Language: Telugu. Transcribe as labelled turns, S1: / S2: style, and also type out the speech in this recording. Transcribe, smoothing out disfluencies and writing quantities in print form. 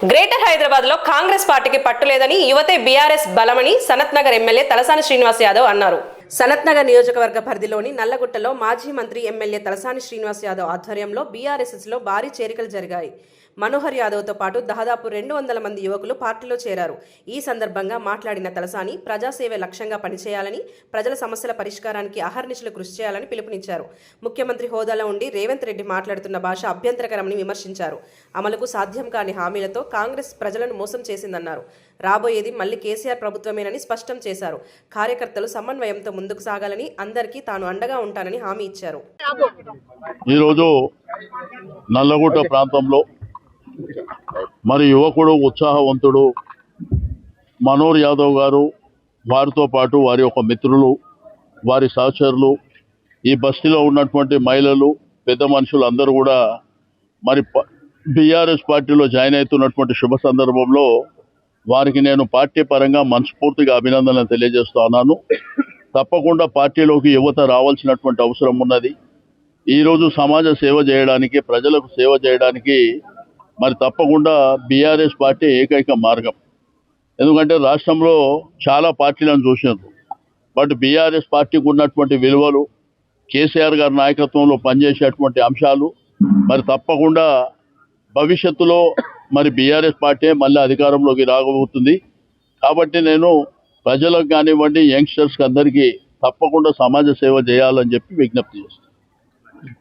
S1: గ్రేటర్ హైదరాబాద్ లో కాంగ్రెస్ పార్టీకి పట్టులేదని యువతే బీఆర్ఎస్ బలమని సనత్ నగర్ ఎమ్మెల్యే తలసాని శ్రీనివాస్ యాదవ్ అన్నారు. సనత్ నగర్ నియోజకవర్గ పరిధిలోని నల్లగుట్టలో మాజీ మంత్రి ఎమ్మెల్యే తలసాని శ్రీనివాస్ యాదవ్ ఆధ్వర్యంలో బీఆర్ఎస్ లో భారీ చేరికలు జరిగాయి. మనోహర్ యాదవ్తో పాటు దాదాపు 200 మంది యువకులు పార్టీలో చేరారు. ఈ సందర్భంగా మాట్లాడిన తలసాని ప్రజాసేవే లక్ష్యంగా పనిచేయాలని, ప్రజల సమస్యల పరిష్కారానికి అహర్నిశలు కృషి చేయాలని పిలుపునిచ్చారు. ముఖ్యమంత్రి హోదాలో ఉండి రేవంత్ రెడ్డి మాట్లాడుతున్న భాష అభ్యంతరకరమని విమర్శించారు. అమలుకు సాధ్యం కాని హామీలతో కాంగ్రెస్ ప్రజలను మోసం చేసిందన్నారు. రాబోయేది మళ్లీ కేసీఆర్ ప్రభుత్వమేనని స్పష్టం చేశారు. కార్యకర్తలు సమన్వయంతో ముందుకు సాగాలని, అందరికీ తాను అండగా ఉంటానని హామీ ఇచ్చారు.
S2: ఈరోజు నల్లగుట్ట ప్రాంతంలో మరి యువకుడు ఉత్సాహవంతుడు మనోహర్ యాదవ్ గారు, వారితో పాటు వారి యొక్క మిత్రులు, వారి సహచరులు, ఈ బస్తీలో ఉన్నటువంటి మహిళలు, పెద్ద మనుషులు అందరూ కూడా మరి బీఆర్ఎస్ పార్టీలో జాయిన్ అవుతున్నటువంటి శుభ సందర్భంలో వారికి నేను పార్టీ పరంగా మనస్ఫూర్తిగా అభినందనలు తెలియజేస్తున్నాను. తప్పకుండా పార్టీలోకి యువత రావాల్సినటువంటి అవసరం ఉన్నది. ఈరోజు సమాజ సేవ చేయడానికి, ప్రజలకు సేవ చేయడానికి మరి తప్పకుండా బీఆర్ఎస్ పార్టీ ఏకైక మార్గం. ఎందుకంటే రాష్ట్రంలో చాలా పార్టీలను చూసినారు, బట్ బీఆర్ఎస్ పార్టీకి ఉన్నటువంటి విలువలు, కేసీఆర్ గారి నాయకత్వంలో పనిచేసేటువంటి అంశాలు మరి తప్పకుండా భవిష్యత్తులో మరి బీఆర్ఎస్ పార్టీ మళ్ళీ అధికారంలోకి రాబోతుంది. కాబట్టి నేను ప్రజలకు కానివ్వండి, యంగ్స్టర్స్కి అందరికీ తప్పకుండా సమాజ సేవ చేయాలని చెప్పి విజ్ఞప్తి చేస్తాను.